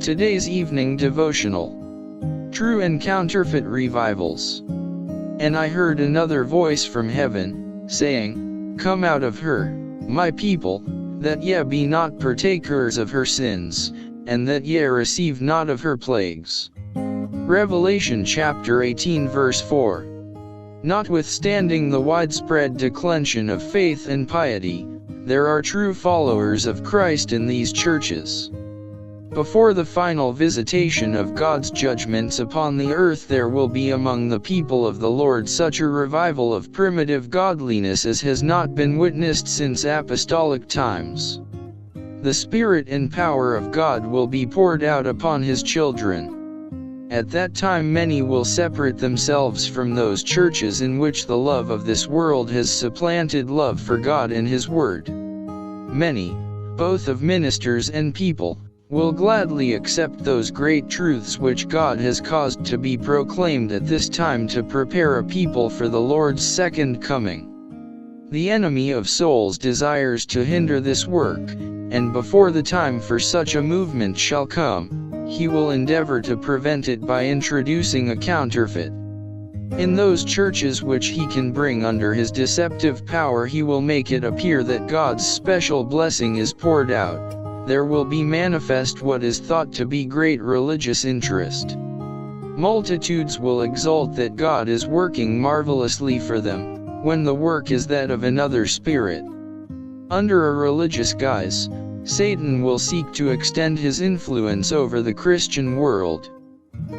Today's evening devotional. True and counterfeit revivals. And I heard another voice from heaven, saying, Come out of her, my people, that ye be not partakers of her sins, and that ye receive not of her plagues. Revelation chapter 18 verse 4. Notwithstanding the widespread declension of faith and piety, there are true followers of Christ in these churches. Before the final visitation of God's judgments upon the earth, there will be among the people of the Lord such a revival of primitive godliness as has not been witnessed since apostolic times. The Spirit and power of God will be poured out upon His children. At that time many will separate themselves from those churches in which the love of this world has supplanted love for God and His Word. Many, both of ministers and people, will gladly accept those great truths which God has caused to be proclaimed at this time to prepare a people for the Lord's second coming. The enemy of souls desires to hinder this work, and before the time for such a movement shall come, he will endeavor to prevent it by introducing a counterfeit. In those churches which he can bring under his deceptive power, he will make it appear that God's special blessing is poured out. There will be manifest what is thought to be great religious interest. Multitudes will exult that God is working marvelously for them, when the work is that of another spirit. Under a religious guise, Satan will seek to extend his influence over the Christian world.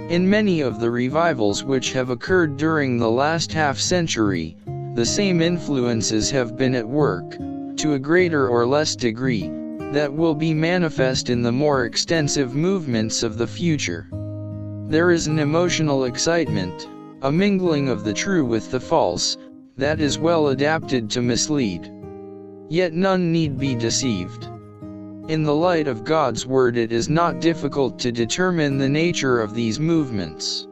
In many of the revivals which have occurred during the last half-century, the same influences have been at work, to a greater or less degree, that will be manifest in the more extensive movements of the future. There is an emotional excitement, a mingling of the true with the false, that is well adapted to mislead. Yet none need be deceived. In the light of God's Word, it is not difficult to determine the nature of these movements.